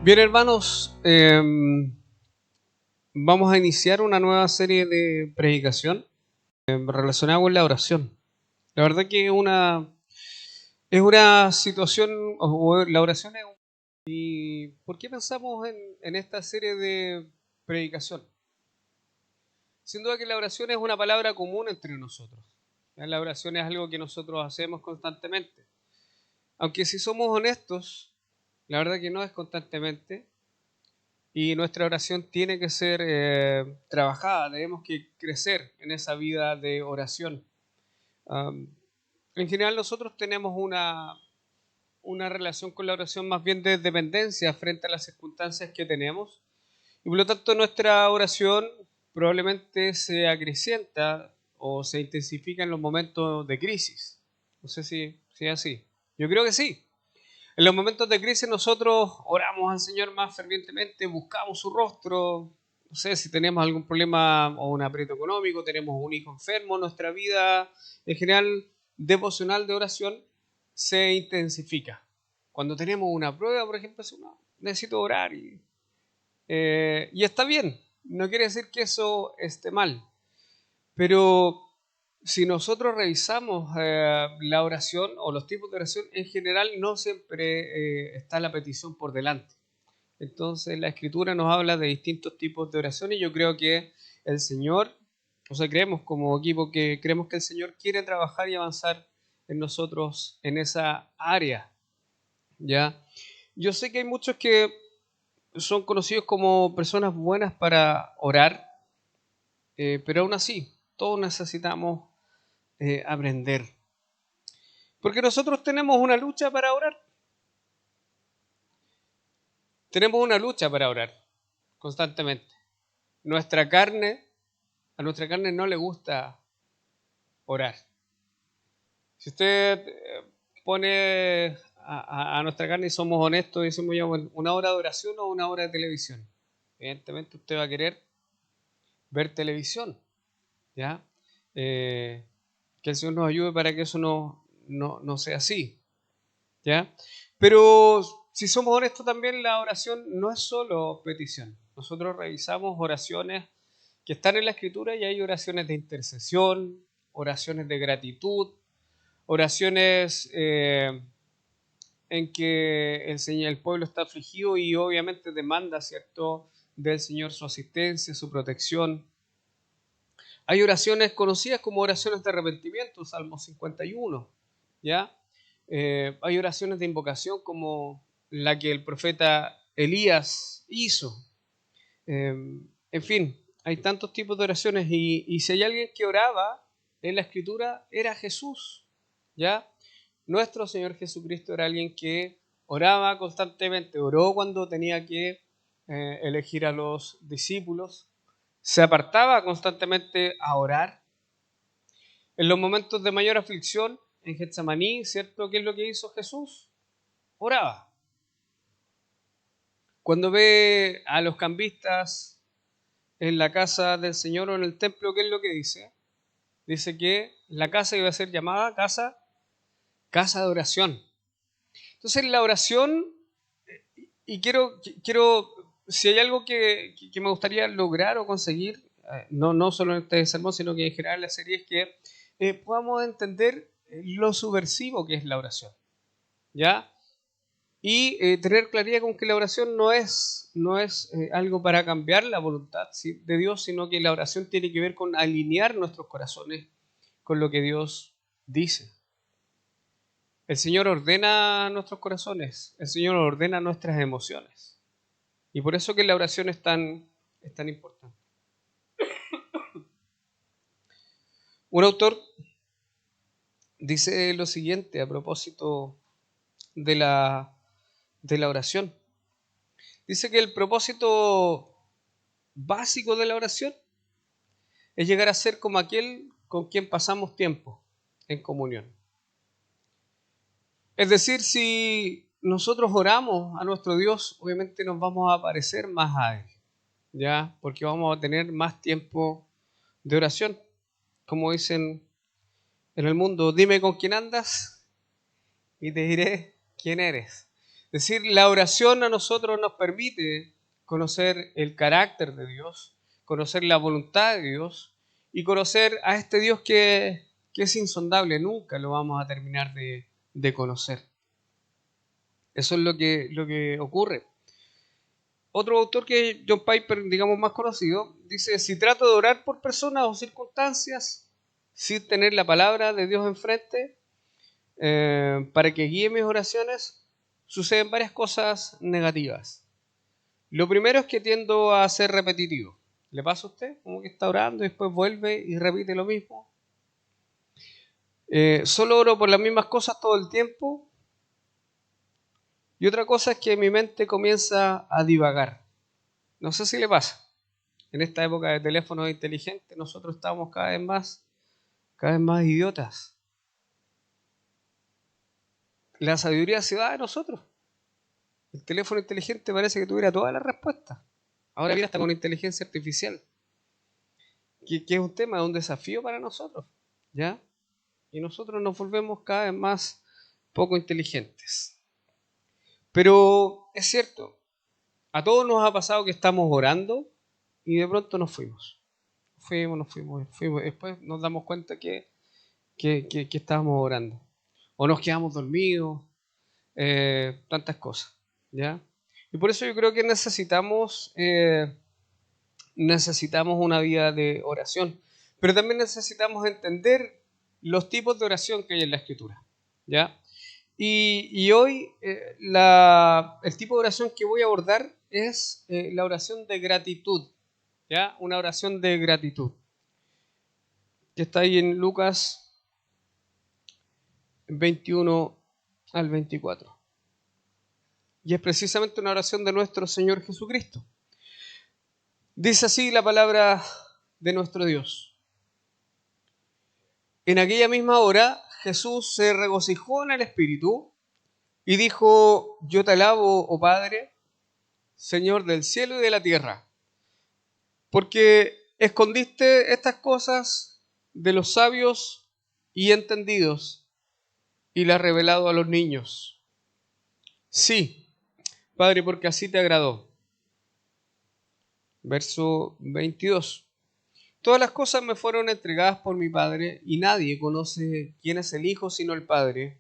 Bien, hermanos, vamos a iniciar una nueva serie de predicación relacionada con la oración. La verdad que es una situación, o la oración es ¿Y por qué pensamos en esta serie de predicación? Sin duda que la oración es una palabra común entre nosotros. La oración es algo que nosotros hacemos constantemente. Aunque si somos honestos, la verdad que no es constantemente. Y nuestra oración tiene que ser trabajada, tenemos que crecer en esa vida de oración. Um, en general nosotros tenemos una relación con la oración más bien de dependencia frente a las circunstancias que tenemos. Y por lo tanto nuestra oración probablemente se acrecienta o se intensifica en los momentos de crisis. No sé si es así. Yo creo que sí. En los momentos de crisis nosotros oramos al Señor más fervientemente, buscamos su rostro. No sé si tenemos algún problema o un aprieto económico, tenemos un hijo enfermo, nuestra vida en general devocional de oración se intensifica. Cuando tenemos una prueba, por ejemplo, necesito orar y está bien. No quiere decir que eso esté mal, pero si nosotros revisamos la oración o los tipos de oración, en general no siempre está la petición por delante. Entonces la Escritura nos habla de distintos tipos de oración y yo creo que el Señor, o sea, creemos como equipo que creemos que el Señor quiere trabajar y avanzar en nosotros en esa área, ¿ya? Yo sé que hay muchos que son conocidos como personas buenas para orar, pero aún así, todos necesitamos aprender. Porque nosotros tenemos una lucha para orar. Tenemos una lucha para orar constantemente. Nuestra carne, a nuestra carne no le gusta orar. Si usted pone a nuestra carne y somos honestos, decimos ya, bueno, una hora de oración o una hora de televisión. Evidentemente usted va a querer ver televisión, ¿ya? Que el Señor nos ayude para que eso no sea así, ¿ya? Pero si somos honestos también, la oración no es solo petición. Nosotros revisamos oraciones que están en la Escritura y hay oraciones de intercesión, oraciones de gratitud, oraciones en que el pueblo está afligido y obviamente demanda, ¿cierto?, del Señor su asistencia, su protección. Hay oraciones conocidas como oraciones de arrepentimiento, Salmo 51, ¿ya? Hay oraciones de invocación como la que el profeta Elías hizo. En fin, hay tantos tipos de oraciones y si hay alguien que oraba en la Escritura era Jesús, ¿ya? Nuestro Señor Jesucristo era alguien que oraba constantemente, oró cuando tenía que elegir a los discípulos, se apartaba constantemente a orar. En los momentos de mayor aflicción, en Getsemaní, ¿cierto? ¿Qué es lo que hizo Jesús? Oraba. Cuando ve a los cambistas en la casa del Señor o en el templo, ¿qué es lo que dice? Dice que la casa iba a ser llamada casa de oración. Entonces la oración, y quiero si hay algo que me gustaría lograr o conseguir, no solo en este sermón, sino que en general en la serie, es que podamos entender lo subversivo que es la oración, ¿ya? Y tener claridad con que la oración no es algo para cambiar la voluntad de Dios, sino que la oración tiene que ver con alinear nuestros corazones con lo que Dios dice. El Señor ordena nuestros corazones, el Señor ordena nuestras emociones. Y por eso que la oración es tan importante. Un autor dice lo siguiente a propósito de la oración. Dice que el propósito básico de la oración es llegar a ser como aquel con quien pasamos tiempo en comunión. Es decir, si nosotros oramos a nuestro Dios, obviamente nos vamos a parecer más a Él, ¿ya? Porque vamos a tener más tiempo de oración. Como dicen en el mundo, dime con quién andas y te diré quién eres. Es decir, la oración a nosotros nos permite conocer el carácter de Dios, conocer la voluntad de Dios y conocer a este Dios que es insondable, nunca lo vamos a terminar de conocer. Eso es lo que ocurre. Otro autor que es John Piper, digamos más conocido, dice, si trato de orar por personas o circunstancias sin tener la palabra de Dios enfrente, para que guíe mis oraciones, suceden varias cosas negativas. Lo primero es que tiendo a ser repetitivo. ¿Le pasa a usted? Como que está orando y después vuelve y repite lo mismo. Solo oro por las mismas cosas todo el tiempo. Y otra cosa es que mi mente comienza a divagar. No sé si le pasa. En esta época de teléfonos inteligentes nosotros estamos cada vez más idiotas. La sabiduría se va de nosotros. El teléfono inteligente parece que tuviera todas las respuestas. Ahora mira, hasta con inteligencia artificial. Que es un tema, un desafío para nosotros. ¿Ya? Y nosotros nos volvemos cada vez más poco inteligentes. Pero es cierto, a todos nos ha pasado que estamos orando y de pronto nos fuimos. Nos fuimos. Después nos damos cuenta que estábamos orando. O nos quedamos dormidos, tantas cosas. ¿Ya? Y por eso yo creo que necesitamos una vida de oración. Pero también necesitamos entender los tipos de oración que hay en la Escritura. ¿Ya? Y hoy el tipo de oración que voy a abordar es la oración de gratitud. ¿Ya? Una oración de gratitud. Que está ahí en Lucas 21 al 24. Y es precisamente una oración de nuestro Señor Jesucristo. Dice así la palabra de nuestro Dios. En aquella misma hora Jesús se regocijó en el Espíritu y dijo, yo te alabo, oh Padre, Señor del cielo y de la tierra, porque escondiste estas cosas de los sabios y entendidos y las has revelado a los niños. Sí, Padre, porque así te agradó. Verso 22. Todas las cosas me fueron entregadas por mi Padre, y nadie conoce quién es el Hijo sino el Padre,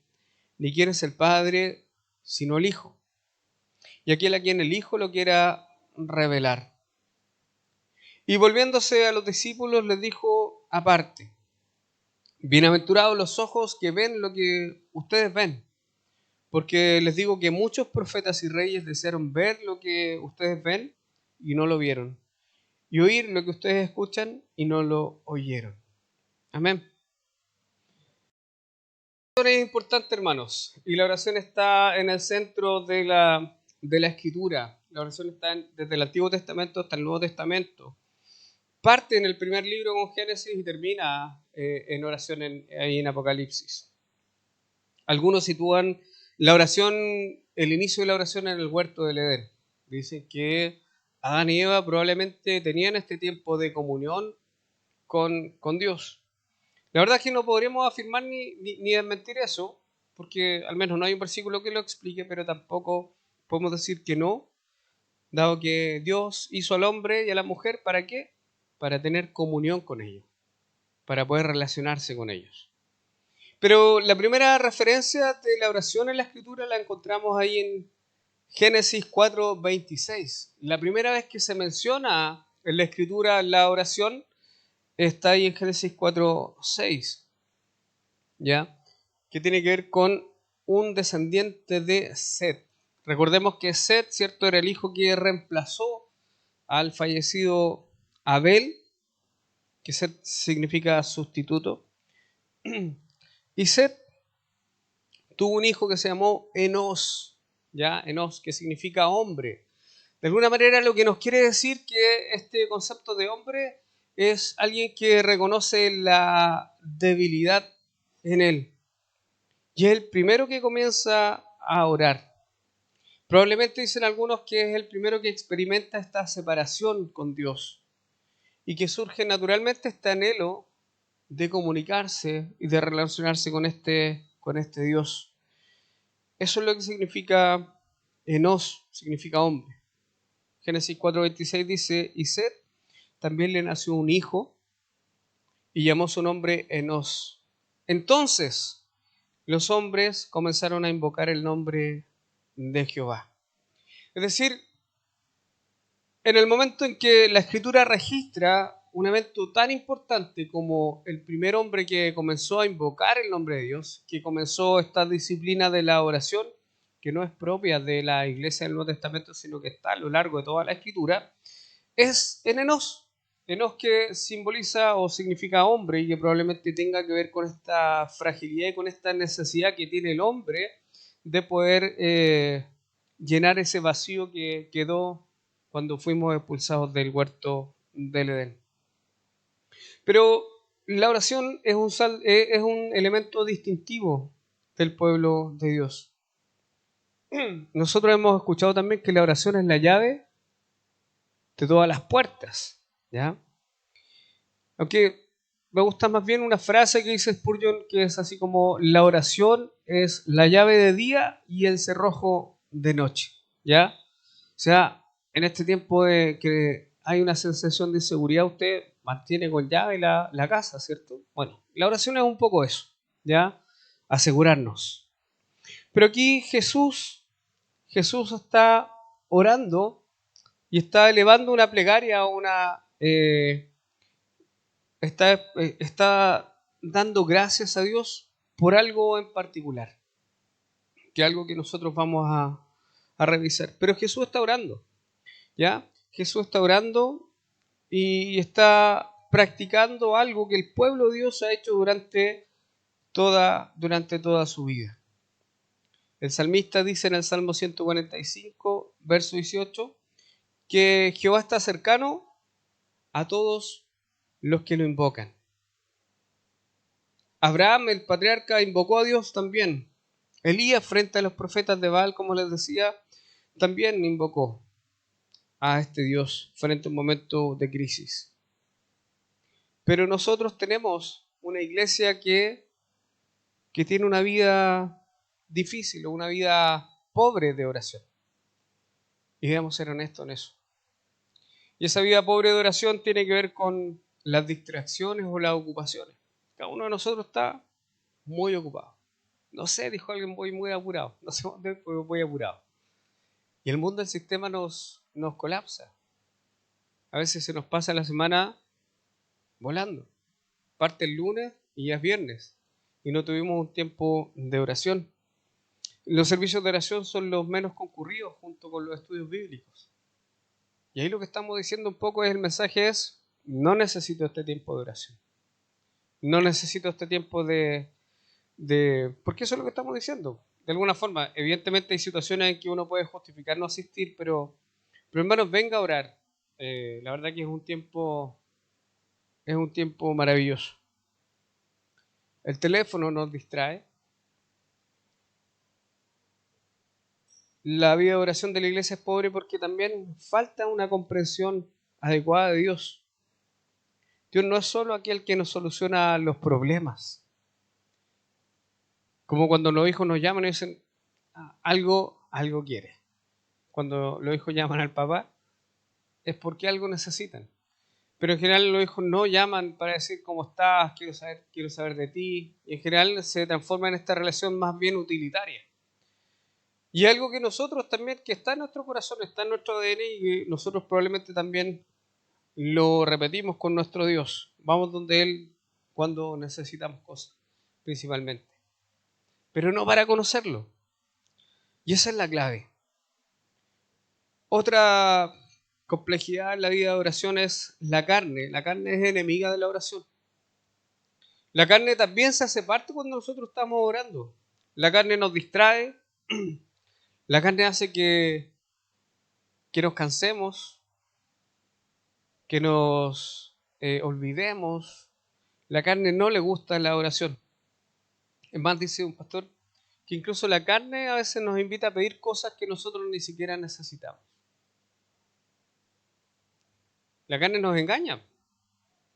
ni quién es el Padre sino el Hijo, y aquel a quien el Hijo lo quiera revelar. Y volviéndose a los discípulos les dijo aparte, bienaventurados los ojos que ven lo que ustedes ven, porque les digo que muchos profetas y reyes desearon ver lo que ustedes ven y no lo vieron, y oír lo que ustedes escuchan y no lo oyeron. Amén. La oración es importante, hermanos, y la oración está en el centro de la Escritura. La oración está desde el Antiguo Testamento hasta el Nuevo Testamento. Parte en el primer libro con Génesis y termina en oración ahí en Apocalipsis. Algunos sitúan el inicio de la oración en el huerto del Edén. Dicen que Adán y Eva probablemente tenían este tiempo de comunión con Dios. La verdad es que no podríamos afirmar ni desmentir eso, porque al menos no hay un versículo que lo explique, pero tampoco podemos decir que no, dado que Dios hizo al hombre y a la mujer, ¿para qué? Para tener comunión con ellos, para poder relacionarse con ellos. Pero la primera referencia de la oración en la Escritura la encontramos ahí en Génesis 4:26. La primera vez que se menciona en la Escritura la oración está ahí en Génesis 4:6. ¿Ya? Que tiene que ver con un descendiente de Set. Recordemos que Set, ¿cierto?, era el hijo que reemplazó al fallecido Abel, que Set significa sustituto. Y Set tuvo un hijo que se llamó Enos, ¿ya? Enos, que significa hombre. De alguna manera lo que nos quiere decir que este concepto de hombre es alguien que reconoce la debilidad en él. Y es el primero que comienza a orar. Probablemente dicen algunos que es el primero que experimenta esta separación con Dios y que surge naturalmente este anhelo de comunicarse y de relacionarse con este Dios. Eso es lo que significa Enos significa hombre. Génesis 4:26 dice, y Set también le nació un hijo y llamó su nombre Enos. Entonces los hombres comenzaron a invocar el nombre de Jehová. Es decir, en el momento en que la Escritura registra un evento tan importante como el primer hombre que comenzó a invocar el nombre de Dios, que comenzó esta disciplina de la oración, que no es propia de la iglesia del Nuevo Testamento, sino que está a lo largo de toda la Escritura, es en Enos. Enos, que simboliza o significa hombre y que probablemente tenga que ver con esta fragilidad y con esta necesidad que tiene el hombre de poder llenar ese vacío que quedó cuando fuimos expulsados del huerto del Edén. Pero la oración es un elemento distintivo del pueblo de Dios. Nosotros hemos escuchado también que la oración es la llave de todas las puertas, ¿ya? Aunque me gusta más bien una frase que dice Spurgeon, que es así como: la oración es la llave de día y el cerrojo de noche, ¿ya? O sea, en este tiempo de que hay una sensación de inseguridad, usted mantiene con llave la casa, ¿cierto? Bueno, la oración es un poco eso, ¿ya? Asegurarnos. Pero aquí Jesús está orando y está elevando una plegaria, está dando gracias a Dios por algo en particular, que es algo que nosotros vamos a revisar. Pero Jesús está orando, ¿ya? Jesús está orando y está practicando algo que el pueblo de Dios ha hecho durante toda su vida. El salmista dice en el Salmo 145, verso 18, que Jehová está cercano a todos los que lo invocan. Abraham, el patriarca, invocó a Dios también. Elías, frente a los profetas de Baal, como les decía, también invocó a este Dios frente a un momento de crisis. Pero nosotros tenemos una iglesia que tiene una vida difícil o una vida pobre de oración. Y debemos ser honestos en eso. Y esa vida pobre de oración tiene que ver con las distracciones o las ocupaciones. Cada uno de nosotros está muy ocupado. No sé, dijo alguien, voy muy apurado. No sé dónde, pero voy apurado. Y el mundo del sistema nos colapsa. A veces se nos pasa la semana volando. Parte el lunes y ya es viernes. Y no tuvimos un tiempo de oración. Los servicios de oración son los menos concurridos junto con los estudios bíblicos. Y ahí lo que estamos diciendo un poco es, el mensaje es: no necesito este tiempo de oración. No necesito este tiempo porque eso es lo que estamos diciendo. De alguna forma, evidentemente hay situaciones en que uno puede justificar no asistir, pero hermanos, venga a orar. La verdad que es un tiempo maravilloso. El teléfono nos distrae. La vida de oración de la iglesia es pobre porque también falta una comprensión adecuada de Dios. Dios no es solo aquel que nos soluciona los problemas. Como cuando los hijos nos llaman y dicen, algo quiere. Cuando los hijos llaman al papá, es porque algo necesitan. Pero en general los hijos no llaman para decir cómo estás, quiero saber de ti. Y en general se transforma en esta relación más bien utilitaria. Y algo que nosotros también, que está en nuestro corazón, está en nuestro ADN, y que nosotros probablemente también lo repetimos con nuestro Dios. Vamos donde Él cuando necesitamos cosas, principalmente. Pero no para conocerlo. Y esa es la clave. Otra complejidad en la vida de oración es la carne. La carne es enemiga de la oración. La carne también se hace parte cuando nosotros estamos orando. La carne nos distrae. La carne hace que nos cansemos, que nos olvidemos. La carne no le gusta la oración. Es más, dice un pastor, que incluso la carne a veces nos invita a pedir cosas que nosotros ni siquiera necesitamos. La carne nos engaña.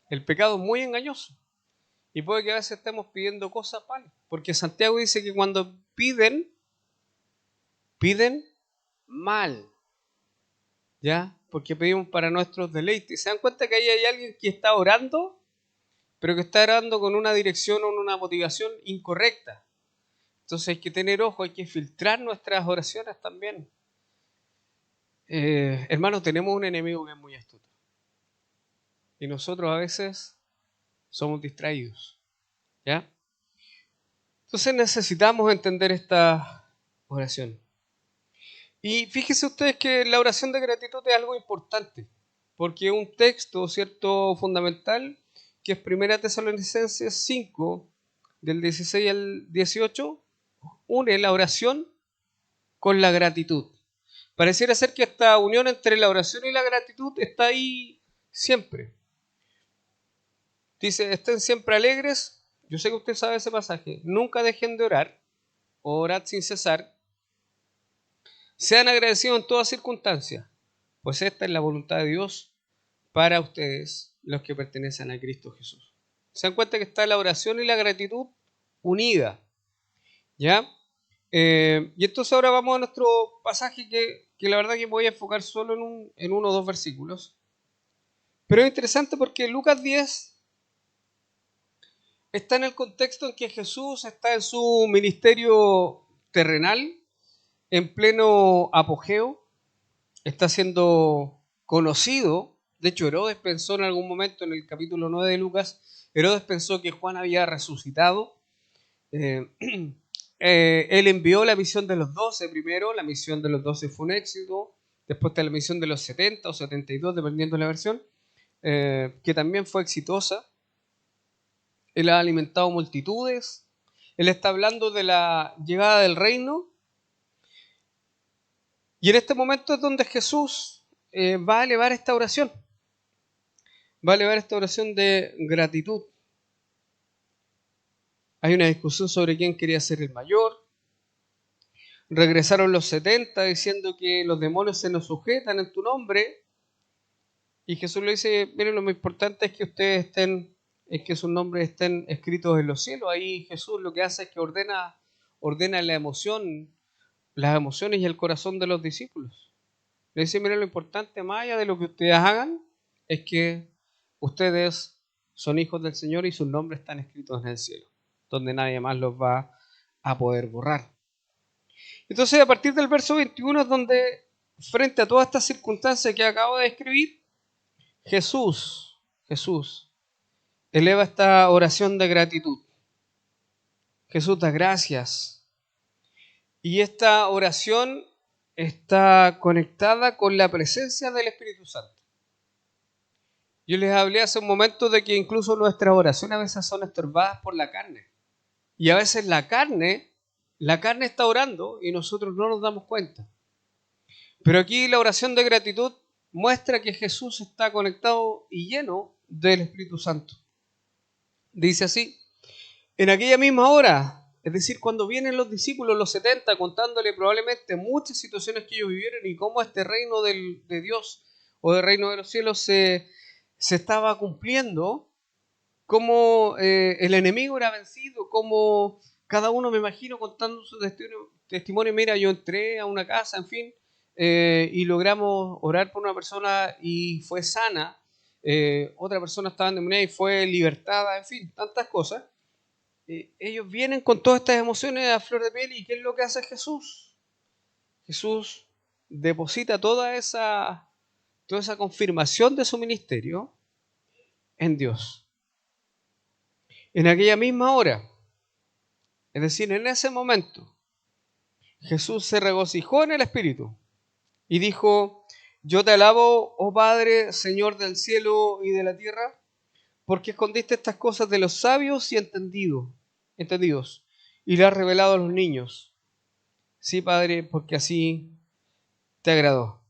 El pecado es muy engañoso. Y puede que a veces estemos pidiendo cosas mal. Porque Santiago dice que cuando piden mal. ¿Ya? Porque pedimos para nuestros deleites. ¿Se dan cuenta que ahí hay alguien que está orando, pero que está orando con una dirección o una motivación incorrecta? Entonces hay que tener ojo, hay que filtrar nuestras oraciones también. Hermanos, tenemos un enemigo que es muy astuto. Y nosotros a veces somos distraídos. ¿Ya? Entonces necesitamos entender esta oración. Y fíjense ustedes que la oración de gratitud es algo importante, porque un texto, ¿cierto?, fundamental, que es 1 Tesalonicenses 5, del 16 al 18, une la oración con la gratitud. Pareciera ser que esta unión entre la oración y la gratitud está ahí siempre. Dice, estén siempre alegres. Yo sé que usted sabe ese pasaje. Nunca dejen de orar, orad sin cesar. Sean agradecidos en todas circunstancias, pues esta es la voluntad de Dios para ustedes, los que pertenecen a Cristo Jesús. ¿Se dan cuenta que está la oración y la gratitud unida? ¿Ya? Y entonces ahora vamos a nuestro pasaje que la verdad que voy a enfocar solo en uno o dos versículos. Pero es interesante porque Lucas 10 está en el contexto en que Jesús está en su ministerio terrenal, en pleno apogeo, está siendo conocido. De hecho, Herodes pensó en algún momento, en el capítulo 9 de Lucas, Herodes pensó que Juan había resucitado. Él envió la misión de los 12 primero, la misión de los 12 fue un éxito, después está la misión de los 70 o 72, dependiendo de la versión, que también fue exitosa. Él ha alimentado multitudes, él está hablando de la llegada del reino, y en este momento es donde Jesús va a elevar esta oración, de gratitud. Hay una discusión sobre quién quería ser el mayor. Regresaron los 70 diciendo que los demonios se nos sujetan en tu nombre. Y Jesús le dice, miren, lo más importante es que ustedes es que sus nombres estén escritos en los cielos. Ahí Jesús lo que hace es que ordena las emociones y el corazón de los discípulos. Le dice, miren, lo importante más allá de lo que ustedes hagan es que ustedes son hijos del Señor y sus nombres están escritos en el cielo, donde nadie más los va a poder borrar. Entonces, a partir del verso 21 es donde, frente a todas estas circunstancias que acabo de describir, Jesús eleva esta oración de gratitud. Jesús da gracias. Y esta oración está conectada con la presencia del Espíritu Santo. Yo les hablé hace un momento de que incluso nuestras oraciones a veces son estorbadas por la carne. Y a veces la carne está orando y nosotros no nos damos cuenta. Pero aquí la oración de gratitud muestra que Jesús está conectado y lleno del Espíritu Santo. Dice así, en aquella misma hora, es decir, cuando vienen los discípulos, los 70, contándole probablemente muchas situaciones que ellos vivieron y cómo este reino de Dios o del reino de los cielos se estaba cumpliendo, cómo el enemigo era vencido, cómo cada uno, me imagino, contando su testimonio, mira, yo entré a una casa, en fin, y logramos orar por una persona y fue sana, otra persona estaba endemoniada y fue libertada, en fin, tantas cosas. Ellos vienen con todas estas emociones a flor de piel, y ¿qué es lo que hace Jesús? Jesús deposita toda esa confirmación de su ministerio en Dios. En aquella misma hora, es decir, en ese momento, Jesús se regocijó en el Espíritu y dijo, yo te alabo, oh Padre, Señor del cielo y de la tierra, porque escondiste estas cosas de los sabios y entendidos, y las has revelado a los niños. Sí, Padre, porque así te agradó.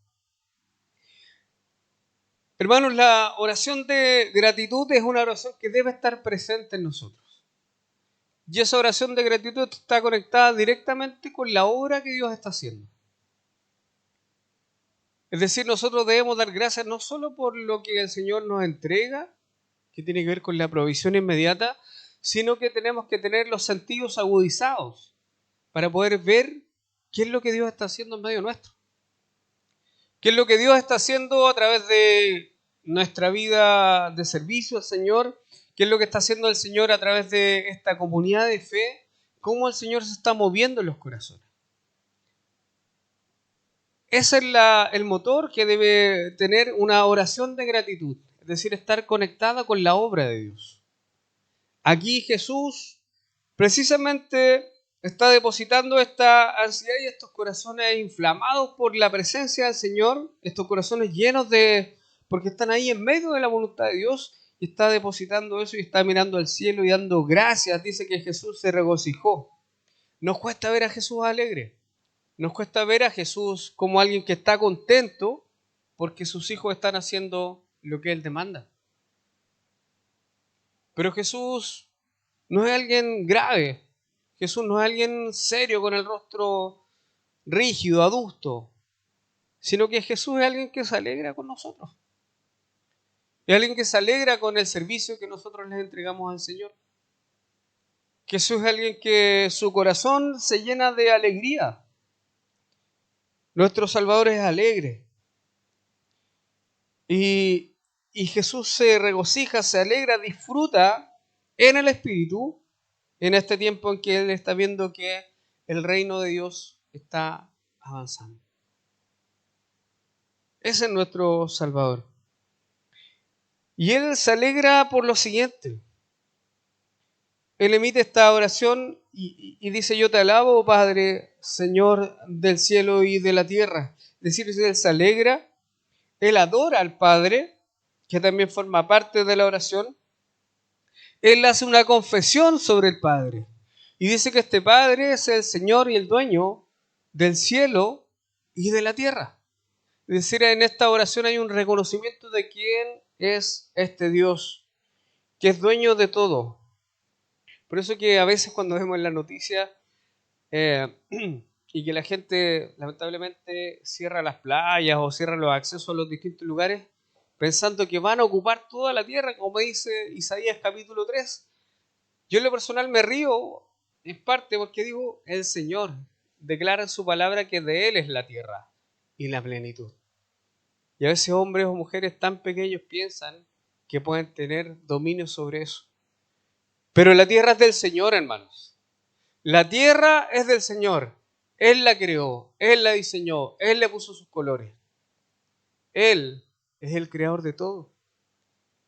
Hermanos, la oración de gratitud es una oración que debe estar presente en nosotros. Y esa oración de gratitud está conectada directamente con la obra que Dios está haciendo. Es decir, nosotros debemos dar gracias no solo por lo que el Señor nos entrega, que tiene que ver con la provisión inmediata, sino que tenemos que tener los sentidos agudizados para poder ver qué es lo que Dios está haciendo en medio nuestro. ¿Qué es lo que Dios está haciendo a través de nuestra vida de servicio al Señor? ¿Qué es lo que está haciendo el Señor a través de esta comunidad de fe? ¿Cómo el Señor se está moviendo en los corazones? Ese es el motor que debe tener una oración de gratitud, es decir, estar conectada con la obra de Dios. Aquí Jesús precisamente está depositando esta ansiedad y estos corazones inflamados por la presencia del Señor, estos corazones llenos porque están ahí en medio de la voluntad de Dios, y está depositando eso y está mirando al cielo y dando gracias. Dice que Jesús se regocijó. Nos cuesta ver a Jesús alegre. Nos cuesta ver a Jesús como alguien que está contento porque sus hijos están haciendo lo que Él demanda. Pero Jesús no es alguien grave. Jesús no es alguien serio con el rostro rígido, adusto, sino que Jesús es alguien que se alegra con nosotros. Es alguien que se alegra con el servicio que nosotros les entregamos al Señor. Jesús es alguien que su corazón se llena de alegría. Nuestro Salvador es alegre. Y Jesús se regocija, se alegra, disfruta en el Espíritu en este tiempo en que Él está viendo que el reino de Dios está avanzando. Ese es nuestro Salvador. Y Él se alegra por lo siguiente. Él emite esta oración y dice: yo te alabo, oh Padre, Señor del cielo y de la tierra. Es decir, Él se alegra, Él adora al Padre, que también forma parte de la oración. Él hace una confesión sobre el Padre y dice que este Padre es el Señor y el dueño del cielo y de la tierra. Es decir, en esta oración hay un reconocimiento de quién es este Dios, que es dueño de todo. Por eso que a veces cuando vemos en la noticia y que la gente lamentablemente cierra las playas o cierra los accesos a los distintos lugares, pensando que van a ocupar toda la tierra, como dice Isaías capítulo 3, yo en lo personal me río en parte porque digo, el Señor declara en su palabra que de Él es la tierra y la plenitud. Y a veces hombres o mujeres tan pequeños piensan que pueden tener dominio sobre eso. Pero la tierra es del Señor, hermanos. La tierra es del Señor. Él la creó, Él la diseñó, Él le puso sus colores. Él es el creador de todo.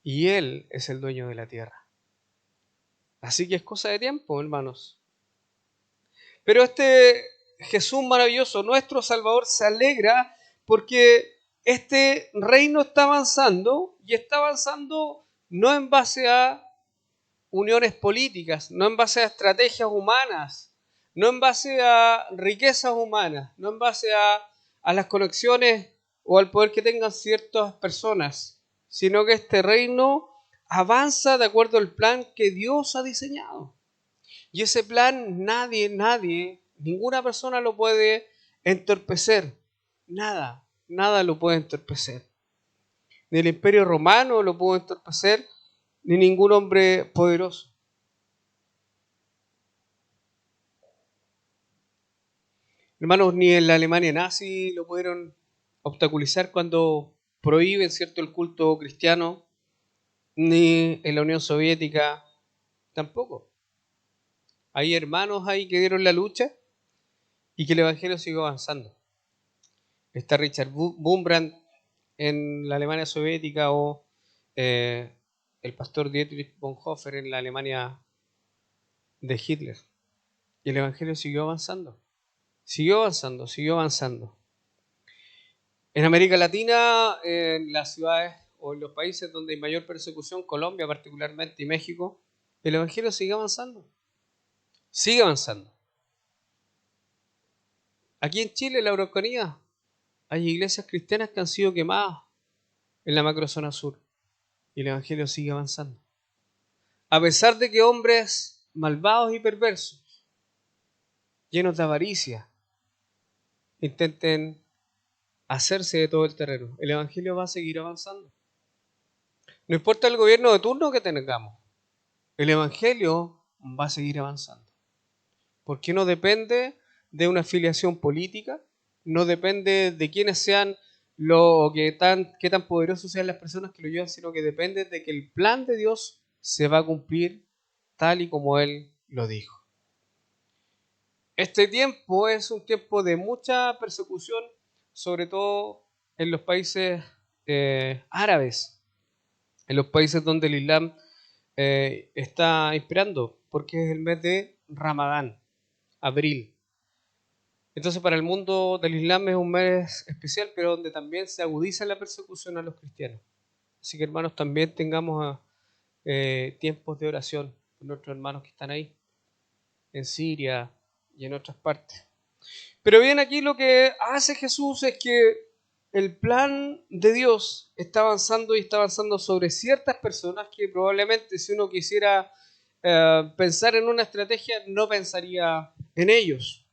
Y Él es el dueño de la tierra. Así que es cosa de tiempo, hermanos. Pero este Jesús maravilloso, nuestro Salvador, se alegra porque este reino está avanzando y está avanzando no en base a uniones políticas, no en base a estrategias humanas, no en base a riquezas humanas, no en base a las conexiones o al poder que tengan ciertas personas, sino que este reino avanza de acuerdo al plan que Dios ha diseñado. Y ese plan nadie, ninguna persona lo puede entorpecer. Nada lo puede entorpecer. Ni el Imperio Romano lo pudo entorpecer, ni ningún hombre poderoso. Hermanos, ni en la Alemania nazi lo pudieron obstaculizar cuando prohíben, ¿cierto?, el culto cristiano, ni en la Unión Soviética tampoco. Hay hermanos ahí que dieron la lucha y que el Evangelio siguió avanzando. Está Richard Wurmbrand en la Alemania soviética o el pastor Dietrich Bonhoeffer en la Alemania de Hitler. Y el Evangelio siguió avanzando. Siguió avanzando. En América Latina, en las ciudades o en los países donde hay mayor persecución, Colombia particularmente y México, el Evangelio sigue avanzando. Sigue avanzando. Aquí en Chile, en la Araucanía, hay iglesias cristianas que han sido quemadas en la macrozona sur. Y el Evangelio sigue avanzando. A pesar de que hombres malvados y perversos, llenos de avaricia, intenten hacerse de todo el terreno, el Evangelio va a seguir avanzando. No importa el gobierno de turno que tengamos, el Evangelio va a seguir avanzando. Porque no depende de una afiliación política, no depende de quiénes sean qué tan poderosos sean las personas que lo llevan, sino que depende de que el plan de Dios se va a cumplir tal y como Él lo dijo. Este tiempo es un tiempo de mucha persecución, sobre todo en los países árabes, en los países donde el Islam está inspirando, porque es el mes de Ramadán, abril. Entonces para el mundo del Islam es un mes especial, pero donde también se agudiza la persecución a los cristianos. Así que hermanos, también tengamos tiempos de oración con nuestros hermanos que están ahí, en Siria y en otras partes. Pero bien, aquí lo que hace Jesús es que el plan de Dios está avanzando y está avanzando sobre ciertas personas que probablemente si uno quisiera pensar en una estrategia no pensaría en ellos.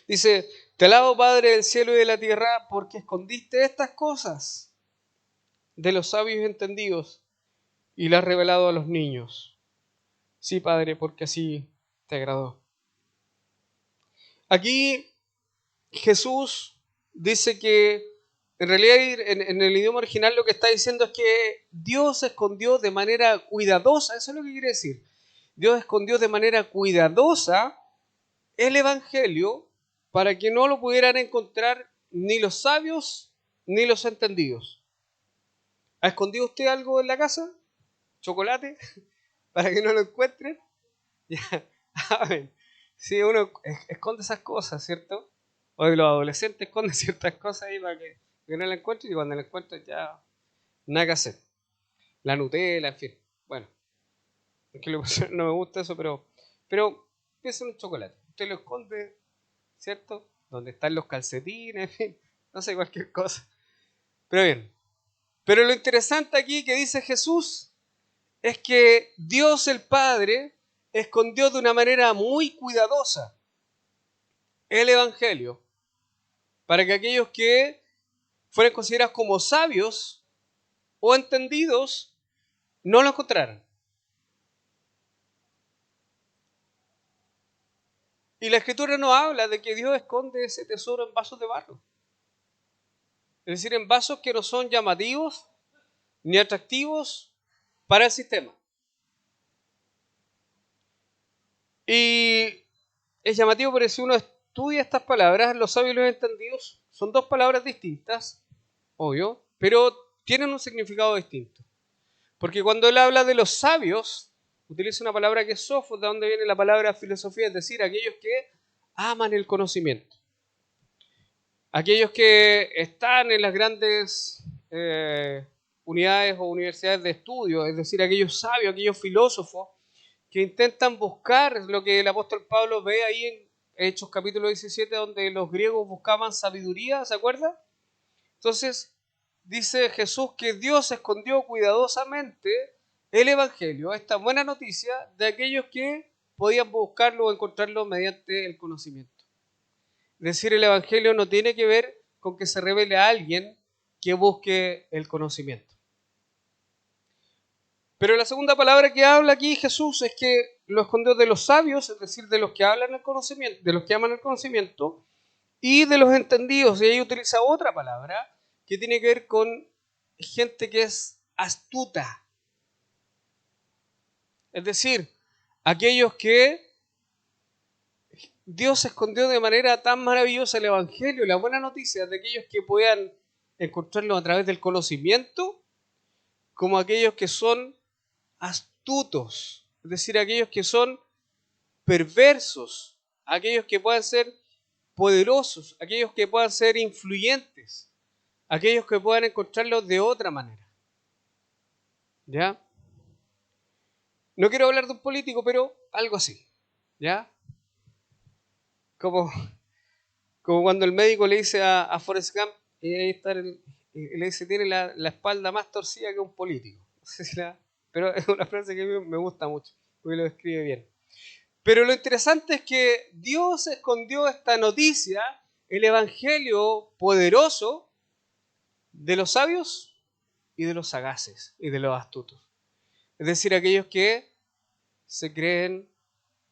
Dice, te alabo Padre del cielo y de la tierra porque escondiste estas cosas de los sabios y entendidos y las has revelado a los niños. Sí, Padre, porque así te agradó. Aquí Jesús dice que en realidad en el idioma original lo que está diciendo es que Dios escondió de manera cuidadosa, eso es lo que quiere decir. Dios escondió de manera cuidadosa el Evangelio para que no lo pudieran encontrar ni los sabios ni los entendidos. ¿Ha escondido usted algo en la casa? ¿Chocolate? ¿Para que no lo encuentren? Ya, amén. Sí, uno esconde esas cosas, ¿cierto? Hoy los adolescentes esconden ciertas cosas ahí para que no la encuentren y cuando la encuentren ya nada que hacer. La Nutella, en fin. Bueno, es que no me gusta eso, pero piensa en un chocolate. Usted lo esconde, ¿cierto? Donde están los calcetines, en fin, no sé, cualquier cosa. Pero bien. Pero lo interesante aquí que dice Jesús es que Dios el Padre escondió de una manera muy cuidadosa el Evangelio para que aquellos que fueran considerados como sabios o entendidos no lo encontraran. Y la Escritura nos habla de que Dios esconde ese tesoro en vasos de barro. Es decir, en vasos que no son llamativos ni atractivos para el sistema. Y es llamativo porque si uno estudia estas palabras, los sabios y los entendidos son dos palabras distintas, obvio, pero tienen un significado distinto. Porque cuando él habla de los sabios, utiliza una palabra que es sofos, de donde viene la palabra filosofía, es decir, aquellos que aman el conocimiento. Aquellos que están en las grandes unidades o universidades de estudio, es decir, aquellos sabios, aquellos filósofos que intentan buscar lo que el apóstol Pablo ve ahí en Hechos capítulo 17, donde los griegos buscaban sabiduría, ¿se acuerda? Entonces, dice Jesús que Dios escondió cuidadosamente el Evangelio, esta buena noticia, de aquellos que podían buscarlo o encontrarlo mediante el conocimiento. Es decir, el Evangelio no tiene que ver con que se revele a alguien que busque el conocimiento. Pero la segunda palabra que habla aquí Jesús es que lo escondió de los sabios, es decir, de los que hablan el conocimiento, de los que aman el conocimiento, y de los entendidos. Y ahí utiliza otra palabra que tiene que ver con gente que es astuta. Es decir, aquellos que Dios escondió de manera tan maravillosa el Evangelio, la buena noticia de aquellos que puedan encontrarlo a través del conocimiento, como aquellos que son astutos, es decir, aquellos que son perversos, aquellos que puedan ser poderosos, aquellos que puedan ser influyentes, aquellos que puedan encontrarlo de otra manera. ¿Ya? No quiero hablar de un político, pero algo así. ¿Ya? Como, como cuando el médico le dice a Forrest Gump, y ahí está le dice, tiene la espalda más torcida que un político. No sé si pero es una frase que a mí me gusta mucho, porque lo describe bien. Pero lo interesante es que Dios escondió esta noticia, el evangelio poderoso, de los sabios y de los sagaces y de los astutos. Es decir, aquellos que se creen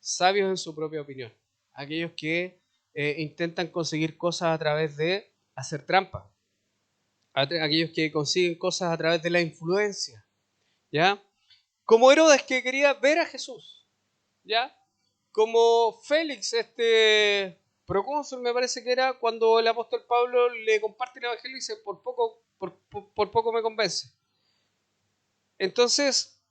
sabios en su propia opinión. Aquellos que intentan conseguir cosas a través de hacer trampa. aquellos que consiguen cosas a través de la influencia, ¿ya? Como Herodes, que quería ver a Jesús, ¿ya? Como Félix, este procónsul, me parece que era, cuando el apóstol Pablo le comparte el evangelio y dice, por poco me convence. Entonces,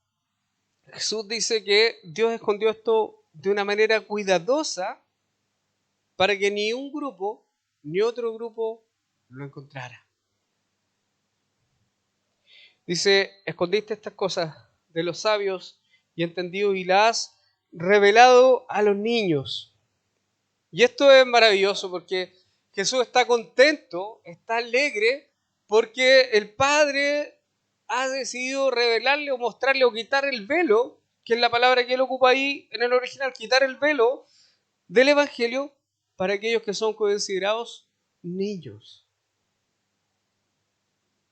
Jesús dice que Dios escondió esto de una manera cuidadosa para que ni un grupo ni otro grupo lo encontrara. Dice, escondiste estas cosas de los sabios y entendidos y las has revelado a los niños. Y esto es maravilloso porque Jesús está contento, está alegre, porque el Padre ha decidido revelarle o mostrarle o quitar el velo, que es la palabra que él ocupa ahí en el original, quitar el velo del Evangelio para aquellos que son considerados niños.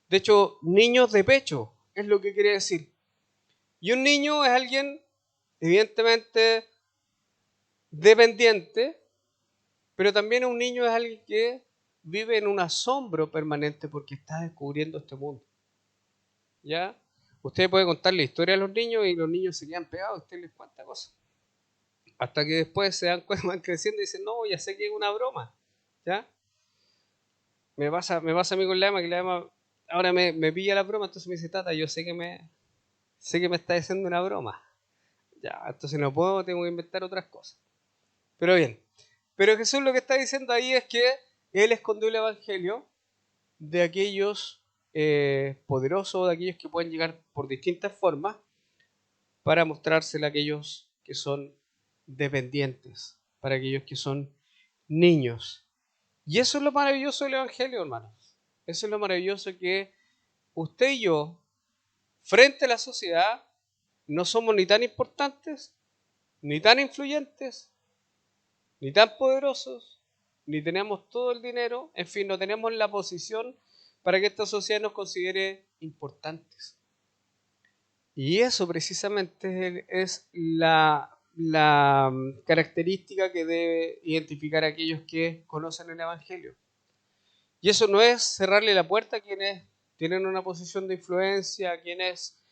De hecho, niños de pecho es lo que quiere decir. Y un niño es alguien, evidentemente, dependiente, pero también un niño es alguien que vive en un asombro permanente porque está descubriendo este mundo. ¿Ya? Usted puede contar la historia a los niños y los niños se quedan pegados, usted les cuenta cosas. Hasta que después se dan cuenta, van creciendo y dicen, no, ya sé que es una broma. ¿Ya? Me pasa a mí con la Emma, que la Emma ahora me pilla la broma, entonces me dice, tata, yo sé que me está diciendo una broma. Ya, entonces no puedo, tengo que inventar otras cosas. Pero bien, pero Jesús lo que está diciendo ahí es que Él escondió el Evangelio de aquellos poderosos, de aquellos que pueden llegar por distintas formas, para mostrárselo a aquellos que son dependientes, para aquellos que son niños. Y eso es lo maravilloso del Evangelio, hermanos. Eso es lo maravilloso, que usted y yo, frente a la sociedad, no somos ni tan importantes, ni tan influyentes, ni tan poderosos, ni tenemos todo el dinero, en fin, no tenemos la posición para que esta sociedad nos considere importantes. Y eso precisamente es la característica que debe identificar a aquellos que conocen el Evangelio. Y eso no es cerrarle la puerta a quienes tienen una posición de influencia, a quienes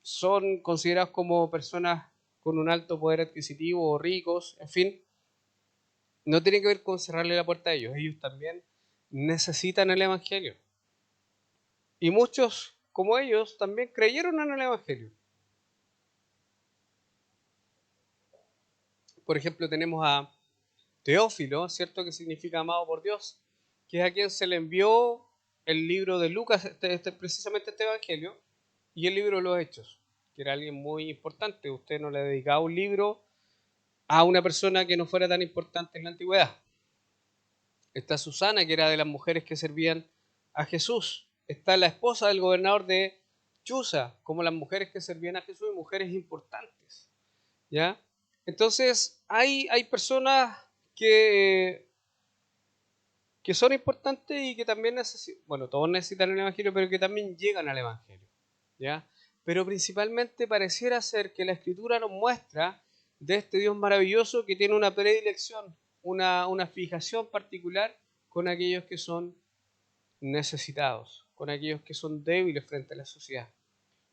son considerados como personas con un alto poder adquisitivo o ricos, en fin. No tiene que ver con cerrarle la puerta a ellos. Ellos también necesitan el Evangelio. Y muchos, como ellos, también creyeron en el Evangelio. Por ejemplo, tenemos a Teófilo, ¿cierto? Que significa amado por Dios, que es a quien se le envió el libro de Lucas, precisamente este Evangelio, y el libro de los Hechos, que era alguien muy importante. Usted no le dedicaba un libro a una persona que no fuera tan importante en la antigüedad. Está Susana, que era de las mujeres que servían a Jesús. Está la esposa del gobernador de Chuza, como las mujeres que servían a Jesús, y mujeres importantes. ¿Ya? Entonces, hay personas que son importantes y que también necesitan, bueno, todos necesitan el Evangelio, pero que también llegan al Evangelio. ¿Ya? Pero principalmente pareciera ser que la Escritura nos muestra de este Dios maravilloso que tiene una predilección, una fijación particular con aquellos que son necesitados, con aquellos que son débiles frente a la sociedad.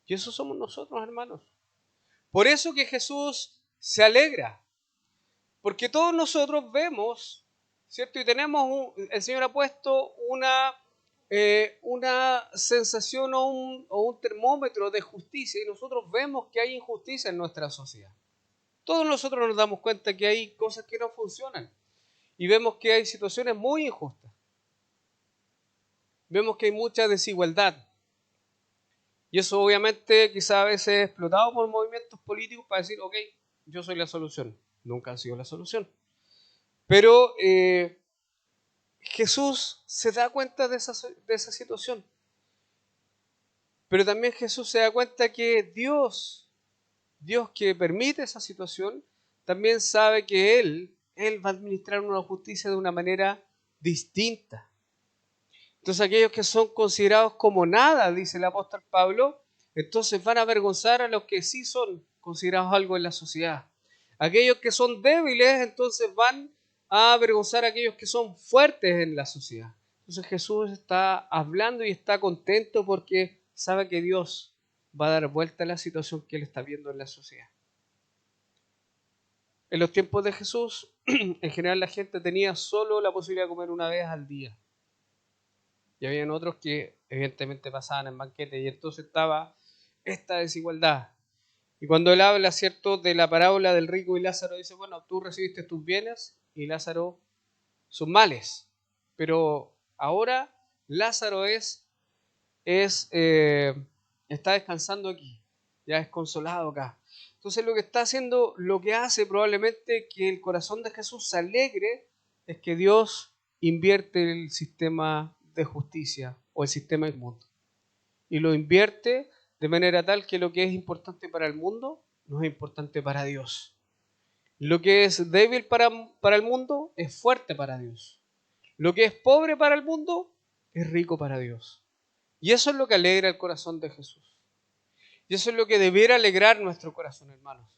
Y eso somos nosotros, hermanos. Por eso que Jesús se alegra, porque todos nosotros vemos, ¿cierto? Y tenemos, el Señor ha puesto una sensación o un termómetro de justicia, y nosotros vemos que hay injusticia en nuestra sociedad. Todos nosotros nos damos cuenta que hay cosas que no funcionan y vemos que hay situaciones muy injustas. Vemos que hay mucha desigualdad. Y eso obviamente quizá a veces es explotado por movimientos políticos para decir, ok, yo soy la solución. Nunca ha sido la solución. Pero Jesús se da cuenta de esa situación. Pero también Jesús se da cuenta que Dios que permite esa situación, también sabe que Él va a administrar una justicia de una manera distinta. Entonces aquellos que son considerados como nada, dice el apóstol Pablo, entonces van a avergonzar a los que sí son considerados algo en la sociedad. Aquellos que son débiles, entonces van a avergonzar a aquellos que son fuertes en la sociedad. Entonces Jesús está hablando y está contento porque sabe que Dios va a dar vuelta a la situación que él está viendo en la sociedad. En los tiempos de Jesús, en general la gente tenía solo la posibilidad de comer una vez al día. Y habían otros que evidentemente pasaban en banquete y entonces estaba esta desigualdad. Y cuando él habla, ¿cierto?, de la parábola del rico y Lázaro, dice, bueno, tú recibiste tus bienes y Lázaro sus males. Pero ahora Lázaro es está descansando aquí, ya es consolado acá. Entonces lo que está haciendo, lo que hace probablemente que el corazón de Jesús se alegre, es que Dios invierte el sistema de justicia o el sistema del mundo. Y lo invierte de manera tal que lo que es importante para el mundo no es importante para Dios. Lo que es débil para el mundo es fuerte para Dios. Lo que es pobre para el mundo es rico para Dios. Y eso es lo que alegra el corazón de Jesús. Y eso es lo que debiera alegrar nuestro corazón, hermanos.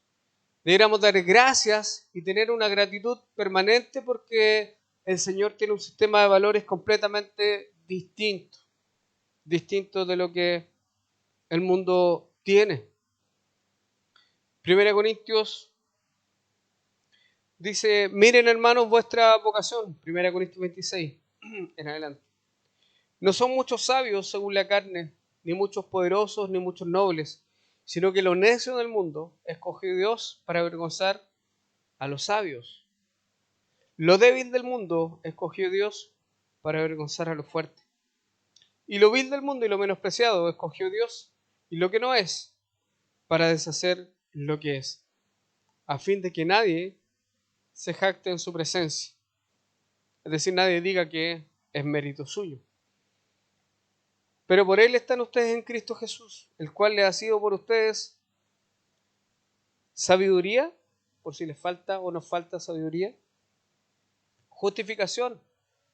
Deberíamos dar gracias y tener una gratitud permanente porque el Señor tiene un sistema de valores completamente distinto de lo que el mundo tiene. 1 Corintios dice, miren hermanos vuestra vocación, 1 Corintios 26, en adelante. No son muchos sabios según la carne, ni muchos poderosos, ni muchos nobles, sino que lo necio del mundo escogió Dios para avergonzar a los sabios. Lo débil del mundo escogió Dios para avergonzar a los fuertes. Y lo vil del mundo y lo menospreciado escogió Dios, y lo que no es, para deshacer lo que es, a fin de que nadie se jacte en su presencia. Es decir, nadie diga que es mérito suyo. Pero por él están ustedes en Cristo Jesús, el cual les ha sido por ustedes sabiduría, por si les falta o nos falta sabiduría, justificación,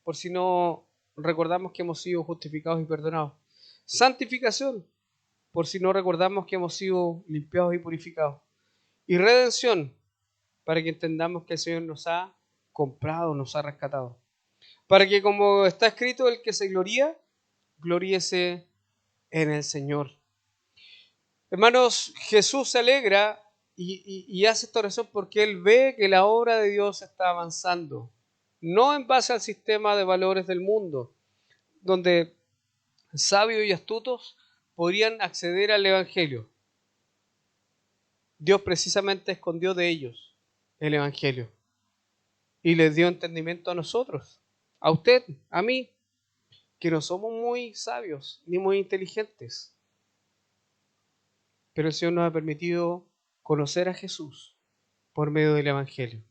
por si no recordamos que hemos sido justificados y perdonados, santificación, por si no recordamos que hemos sido limpiados y purificados, y redención, para que entendamos que el Señor nos ha comprado, nos ha rescatado, para que, como está escrito, el que se gloría, gloríese en el Señor. Hermanos, Jesús se alegra y hace esta oración porque Él ve que la obra de Dios está avanzando, no en base al sistema de valores del mundo, donde sabios y astutos podrían acceder al Evangelio. Dios precisamente escondió de ellos el Evangelio y les dio entendimiento a nosotros, a usted, a mí, que no somos muy sabios ni muy inteligentes, pero el Señor nos ha permitido conocer a Jesús por medio del Evangelio.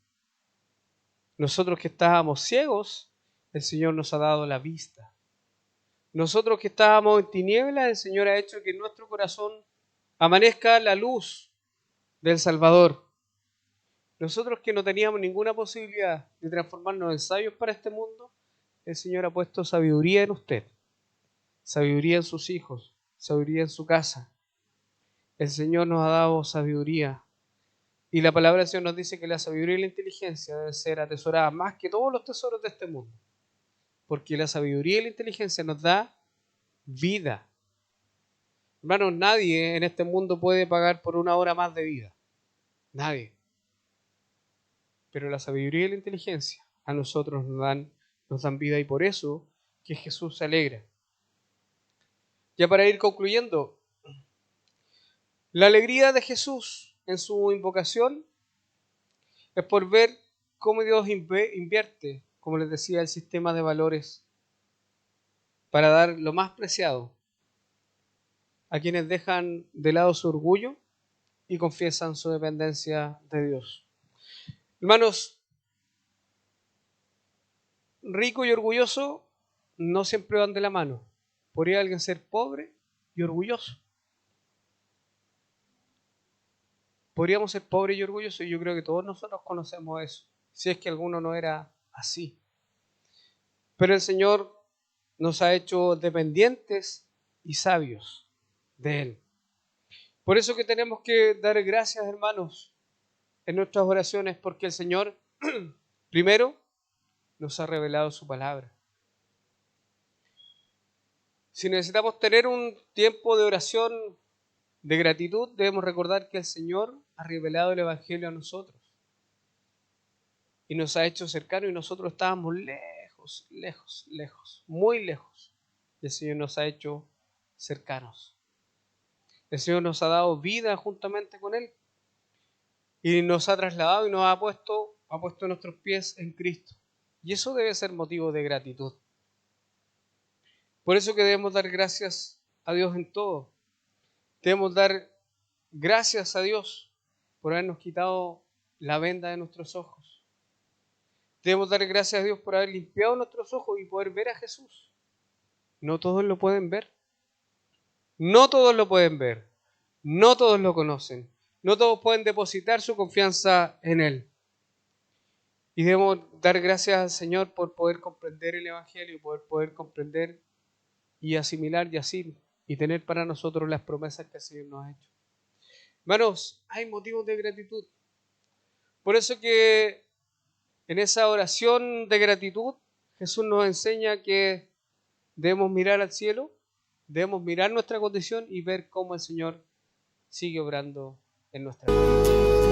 Nosotros que estábamos ciegos, el Señor nos ha dado la vista. Nosotros que estábamos en tinieblas, el Señor ha hecho que en nuestro corazón amanezca la luz del Salvador. Nosotros que no teníamos ninguna posibilidad de transformarnos en sabios para este mundo, el Señor ha puesto sabiduría en usted, sabiduría en sus hijos, sabiduría en su casa. El Señor nos ha dado sabiduría. Y la palabra del Señor nos dice que la sabiduría y la inteligencia deben ser atesoradas más que todos los tesoros de este mundo. Porque la sabiduría y la inteligencia nos da vida. Hermanos, nadie en este mundo puede pagar por una hora más de vida. Nadie. Pero la sabiduría y la inteligencia a nosotros nos dan vida y por eso que Jesús se alegra. Ya para ir concluyendo, la alegría de Jesús en su invocación es por ver cómo Dios invierte, como les decía, el sistema de valores para dar lo más preciado a quienes dejan de lado su orgullo y confiesan su dependencia de Dios. Hermanos, rico y orgulloso no siempre van de la mano. ¿Podría alguien ser pobre y orgulloso? Podríamos ser pobres y orgullosos y yo creo que todos nosotros conocemos eso, si es que alguno no era así. Pero el Señor nos ha hecho dependientes y sabios de Él. Por eso que tenemos que dar gracias, hermanos, en nuestras oraciones, porque el Señor, primero, nos ha revelado su palabra. Si necesitamos tener un tiempo de oración de gratitud, debemos recordar que el Señor ha revelado el Evangelio a nosotros y nos ha hecho cercanos y nosotros estábamos lejos, lejos, lejos, muy lejos. Y el Señor nos ha hecho cercanos. El Señor nos ha dado vida juntamente con Él y nos ha trasladado y nos ha puesto nuestros pies en Cristo. Y eso debe ser motivo de gratitud. Por eso que debemos dar gracias a Dios en todo. Debemos dar gracias a Dios por habernos quitado la venda de nuestros ojos. Debemos dar gracias a Dios por haber limpiado nuestros ojos y poder ver a Jesús. No todos lo pueden ver. No todos lo pueden ver. No todos lo conocen. No todos pueden depositar su confianza en Él. Y debemos dar gracias al Señor por poder comprender el Evangelio, por poder comprender y asimilar y así, y tener para nosotros las promesas que el Señor nos ha hecho. Hermanos, hay motivos de gratitud. Por eso que en esa oración de gratitud, Jesús nos enseña que debemos mirar al cielo, debemos mirar nuestra condición y ver cómo el Señor sigue obrando en nuestra vida.